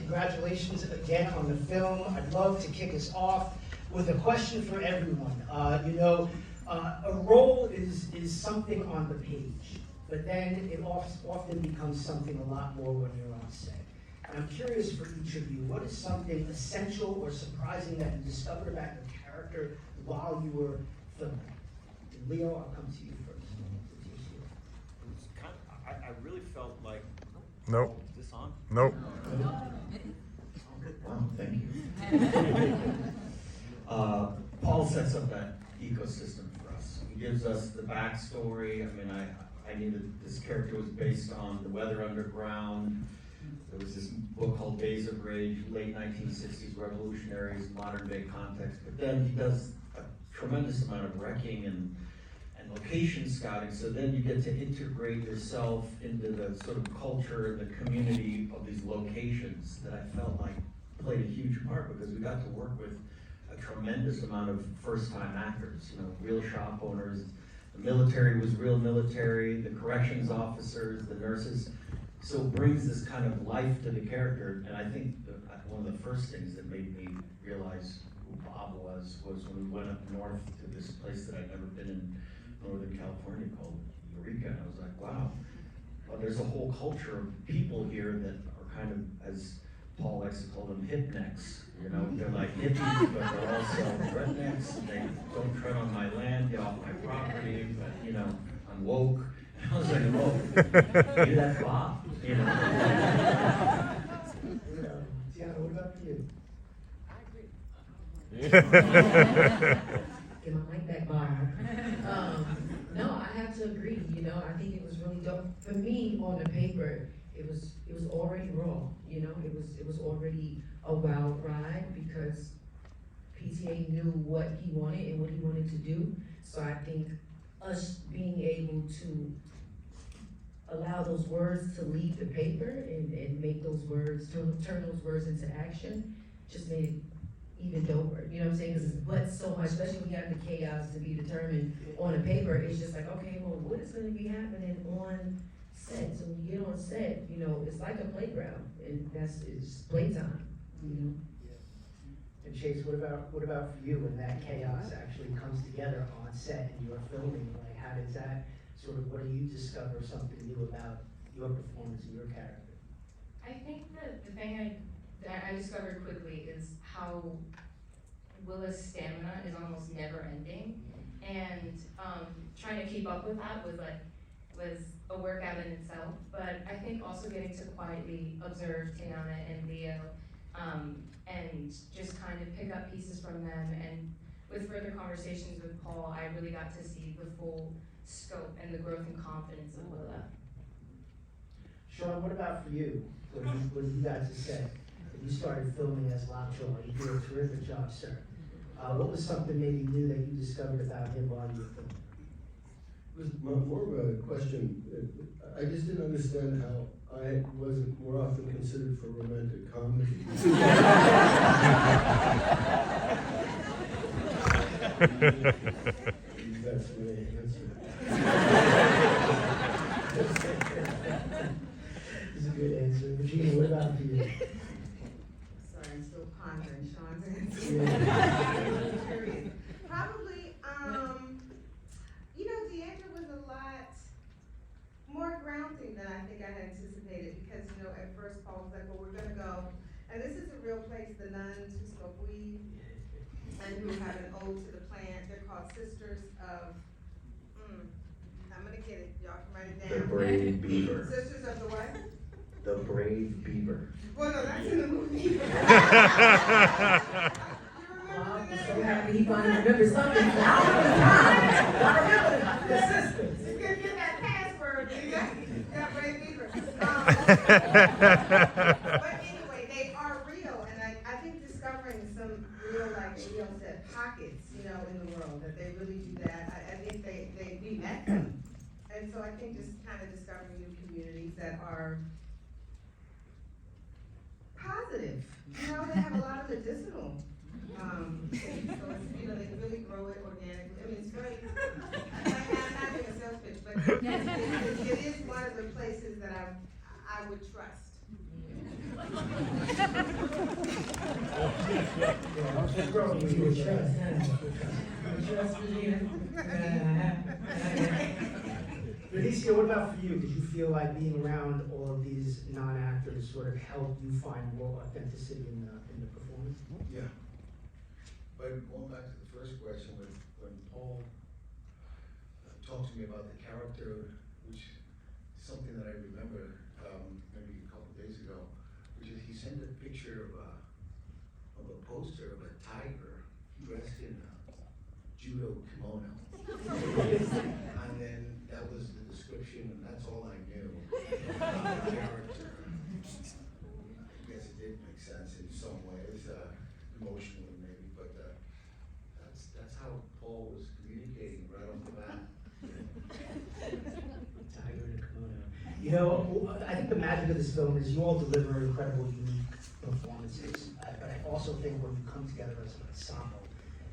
congratulations again on the film. I'd love to kick us off with a question for everyone. A role is something on the page, but then it often becomes something a lot more when you're on set. And I'm curious for each of you, what is something essential or surprising that you discovered about your character while you were filming? And Leo, I'll come to you first. I really felt like. Nope. Is this on? Nope. Wow, thank you. Paul sets up that ecosystem for us. He gives us the backstory. I mean, I knew that this character was based on the Weather Underground. There was this book called Days of Rage, late 1960s revolutionaries, modern day context. But then he does a tremendous amount of wrecking and location scouting, so then you get to integrate yourself into the sort of culture and the community of these locations that I felt like played a huge part, because we got to work with a tremendous amount of first-time actors, real shop owners. The military was real military, the corrections officers, the nurses. So it brings this kind of life to the character, and I think one of the first things that made me realize who Bob was when we went up north to this place that I'd never been in Northern California called Eureka, and I was like, wow, there's a whole culture of people here that are kind of, as Paul likes to call them, hipnecks. They're like hippies, but they're also rednecks. They don't tread on my land, get off my property, but I'm woke. And I was like, whoa, maybe that's Bob. Tiana, what about for you? I agree. Get my mic back, Bob. No, I have to agree. I think it was really dope. For me, on the paper, it was already raw. It was already a wild ride, because PTA knew what he wanted and what he wanted to do. So I think us being able to allow those words to leave the paper and make those words, turn those words into action, just made it even doper. You know what I'm saying? Because it's but so much, especially when you have the chaos to be determined on a paper. It's just like, okay, well, what is going to be happening on set? So when you get on set, it's like a playground, and it's playtime. And Chase, what about for you when that chaos actually comes together on set and you're filming? Like, how does that what do you discover something new about your performance and your character? I think that the thing that I discovered quickly is how Willa's stamina is almost never ending, and trying to keep up with that was a workout in itself. But I think also getting to quietly observe Tiana and Leo, and just kind of pick up pieces from them, and with further conversations with Paul, I really got to see the full scope and the growth and confidence of Willa. Sean, what about for you? What have you got to say? You started filming as Lockjaw. You did a terrific job, sir. What was something maybe new that you discovered about him while you were filming? It was more of a question. I just didn't understand how I wasn't more often considered for romantic comedy. That's my answer. It's a good answer. Regina, what about you? Sorry, I'm still pondering Sean's answer. Yeah. Curious. Probably, Deandra was a lot more grounding than I think I had anticipated, because, at first Paul was like, well, we're gonna go, and this is a real place, the nuns who smoke weed, and who have an ode to the plant. They're called Sisters of, I'm gonna get it, y'all can write it down. The Brave Beaver. Sisters of the what? The Brave Beaver. Well, no, that's in the movie. Bob is so happy he finally remembers something. I remember the sisters. You can get that password, you got Brave Beaver. But anyway, they are real, and I think discovering some real, like Leo said, pockets, in the world, that they really do that. I think we met them. And so I think just kind of discovering new communities that are positive. They have a lot of medicinal things. So it's, they really grow it organically. I mean, it's great. I'm not doing a sales pitch, but it is one of the places that I would trust. You would trust, Regina? Benicio, what about for you? Did you feel like being around all of these non-actors sort of helped you find more authenticity in the performance? Yeah. But going back to the first question, when Paul talked to me about the character, which is something that I remember maybe a couple of days ago, which is he sent a picture of a poster of a tiger dressed in a judo kimono. And then that was the description, and that's all I knew about the character. I guess it did make sense in some ways, emotionally maybe, but that's how Paul was communicating right off the bat. Tiger in a kimono. You know, I think the magic of this film is you all deliver incredible, unique performances. But I also think when you come together as an ensemble,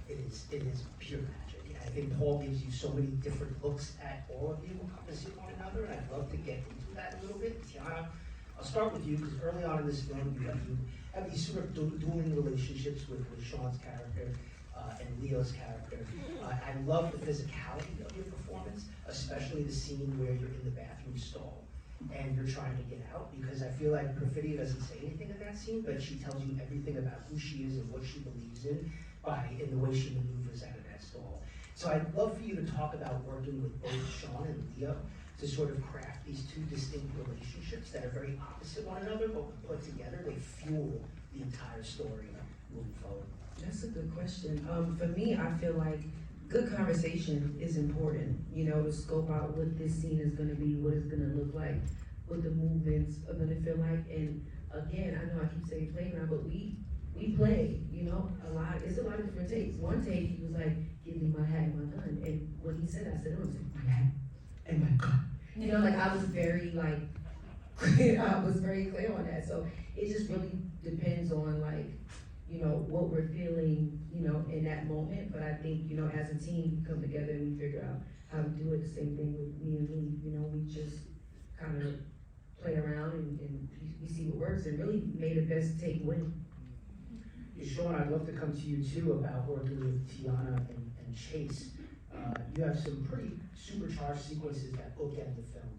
it is pure magic. I think Paul gives you so many different looks at all of you opposite one another, and I'd love to get into that a little bit. Tiana, I'll start with you, because early on in this film, you have these sort of dueling relationships with Sean's character and Leo's character. I love the physicality of your performance, especially the scene where you're in the bathroom stall and you're trying to get out, because I feel like Perfidia doesn't say anything in that scene, but she tells you everything about who she is and what she believes in the way she maneuvers out of that stall. So I'd love for you to talk about working with both Sean and Leo to sort of craft these two distinct relationships that are very opposite one another, but when put together, they fuel the entire story moving forward. That's a good question. For me, I feel like good conversation is important, you know, to scope out what this scene is gonna be, what it's gonna look like, what the movements are gonna feel like. And again, I know I keep saying playground, but we play, you know, it's a lot of different takes. One take, he was like, give me my hat and my gun. And when he said that, I said, oh, my hat and my gun. You know, like I was very like, I was very clear on that. So it just really depends on like, you know, what we're feeling, you know, in that moment. But I think, you know, as a team, we come together and we figure out how to do it. The same thing with me and Lee, you know, we just kind of play around and we see what works and really made the best take win. Sean, I'd love to come to you too about working with Tiana and Chase. You have some pretty supercharged sequences that bookend the film.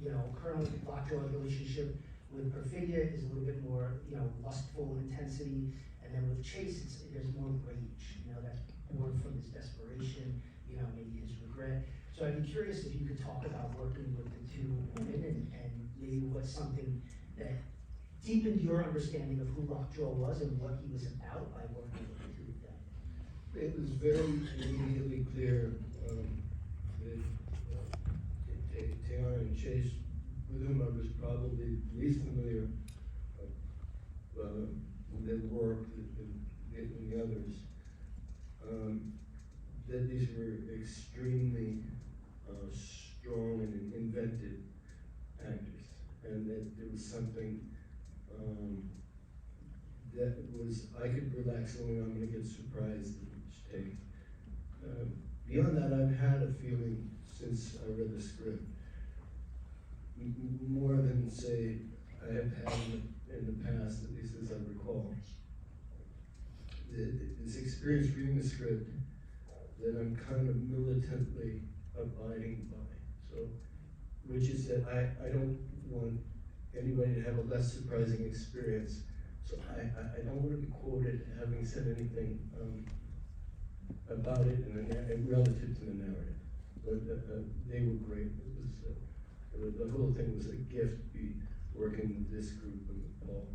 You know, Colonel Lockjaw's relationship with Perfidia is a little bit more, you know, lustful intensity, and then with Chase, there's more rage, you know, that's born from his desperation, you know, maybe his regret. So I'd be curious if you could talk about working with the two women and maybe what's something that deepened your understanding of who Lockjaw was and what he was about by working with the two of them. It was very immediately clear that Tiana and Chase, with whom I was probably least familiar with their work and the others, that these were extremely strong and inventive actors, and that there was something that was, I could relax knowing I'm gonna get surprised at each take. Beyond that, I've had a feeling since I read the script, more than say I have had in the past, at least as I recall. This experience reading the script that I'm kind of militantly abiding by. So, which is that I don't want anybody to have a less surprising experience. So I don't want to be quoted having said anything about it and relative to the narrative. But they were great. It was the whole thing was a gift to be working with this group and with Paul.